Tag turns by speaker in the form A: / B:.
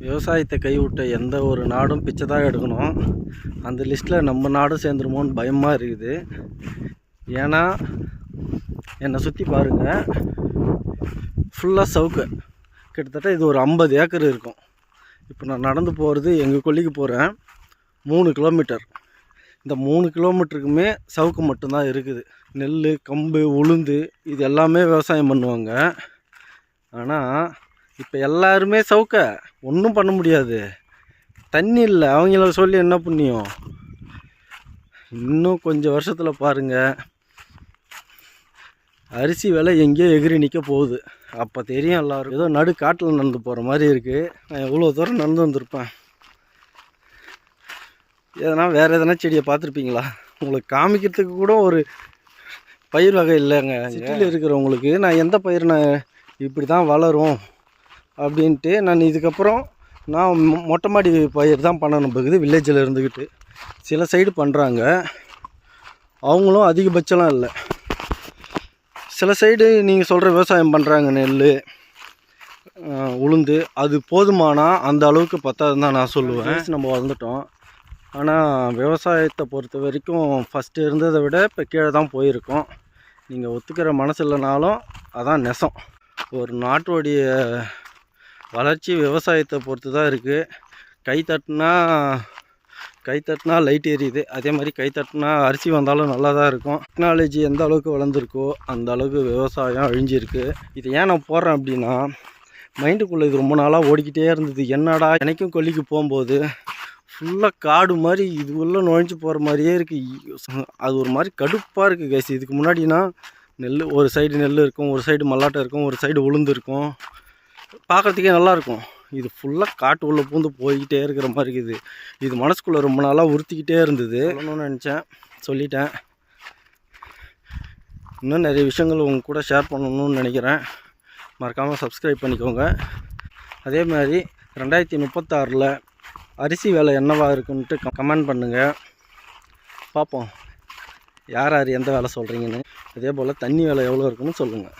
A: விவசாயத்தை கைவிட்ட எந்த ஒரு நாடும் பிச்சை தான் எடுக்கணும். அந்த லிஸ்ட்டில் நம்ம நாடும் சேர்ந்துருமோன்னு பயமாக இருக்குது. ஏன்னா என்னை சுற்றி பாருங்கள், ஃபுல்லாக சவுக்கு. கிட்டத்தட்ட இது ஒரு 50 ஏக்கர் இருக்கும். இப்போ நான் நடந்து போகிறது எங்கள் கொல்லிக்கு போகிறேன், 3 கிலோமீட்டர். இந்த 3 கிலோமீட்டருக்குமே சவுக்கு மட்டும்தான் இருக்குது. நெல், கம்பு, உளுந்து இது எல்லாமே விவசாயம் பண்ணுவாங்க. ஆனால் இப்போ எல்லாருமே சவுக்க ஒன்றும் பண்ண முடியாது. தண்ணி இல்லை, அவங்கள சொல்லி என்ன புண்ணியம். இன்னும் கொஞ்சம் வருஷத்தில் பாருங்கள், அரிசி விலை எங்கேயோ எகிரி நிற்க போகுது. அப்போ தெரியும் எல்லோரும். ஏதோ நடு காட்டில் நடந்து போகிற மாதிரி இருக்குது. நான் எவ்வளோ தூரம் நடந்து வந்திருப்பேன். எதனா வேறு எதனா செடியை பார்த்துருப்பீங்களா? உங்களுக்கு காமிக்கிறதுக்கு கூட ஒரு பயிர் வகை இல்லைங்க. சிட்டியில் இருக்கிறவங்களுக்கு நான் எந்த பயிர் நான் இப்படி தான் வளரும் அப்படின்ட்டு நான் இதுக்கப்புறம் நான் மொட்டை மாடி பயிர் தான் பண்ணணும் போகுது. வில்லேஜில் இருந்துக்கிட்டு சில சைடு பண்ணுறாங்க, அவங்களும் அதிகபட்சம்லாம் இல்லை. சில சைடு நீங்கள் சொல்கிற விவசாயம் பண்ணுறாங்க, நெல், உளுந்து. அது போதுமானா அந்த அளவுக்கு பத்தாதுன்னு தான் நான் சொல்லுவேன். நம்ம வளர்ந்துட்டோம். ஆனால் விவசாயத்தை பொறுத்த வரைக்கும் ஃபஸ்ட்டு இருந்ததை விட இப்போ கீழே தான் போயிருக்கோம். நீங்கள் ஒத்துக்கிற மனசு இல்லைனாலும் அதான் நெசம். ஒரு நாட்டோடைய வளர்ச்சி விவசாயத்தை பொறுத்து தான் இருக்குது. கை தட்டினா லைட் எரியுது, அதே மாதிரி கை தட்டினா அரிசி வந்தாலும் நல்லா தான் இருக்கும். டெக்னாலஜி எந்த அளவுக்கு வளர்ந்துருக்கோ அந்த அளவுக்கு விவசாயம் அழிஞ்சிருக்கு. இது ஏன் நான் போடுறேன் அப்படின்னா, மைண்டுக்குள்ளே இது ரொம்ப நாளாக ஓடிக்கிட்டே இருந்தது. என்னடா, எனக்கும் கொல்லிக்கு போகும்போது ஃபுல்லாக காடு மாதிரி இது உள்ளே நுழைஞ்சு போகிற மாதிரியே இருக்குது. அது ஒரு மாதிரி கடுப்பாக இருக்குது கைஸ். இதுக்கு முன்னாடினா நெல், ஒரு சைடு நெல் இருக்கும், ஒரு சைடு மல்லாட்டை இருக்கும், ஒரு சைடு உளுந்து இருக்கும், பார்க்குறதுக்கே நல்லாயிருக்கும். இது ஃபுல்லாக காட்டு உள்ளே பூந்து போய்கிட்டே இருக்கிற மாதிரி இருக்குது. இது மனசுக்குள்ளே ரொம்ப நாளாக உறுத்திக்கிட்டே இருந்தது. சொல்லணும்னு நினச்சேன், சொல்லிட்டேன். இன்னும் நிறைய விஷயங்கள் உங்க கூட ஷேர் பண்ணணும்னு நினைக்கிறேன். மறக்காமல் சப்ஸ்கிரைப் பண்ணிக்கோங்க. அதே மாதிரி 2036 அரிசி விலை என்னவாக இருக்குன்ட்டு கமெண்ட் பண்ணுங்கள், பார்ப்போம் யார் யார் எந்த வேலை சொல்கிறீங்கன்னு. அதே போல் தண்ணி விலை எவ்வளோ இருக்குன்னு சொல்லுங்கள்.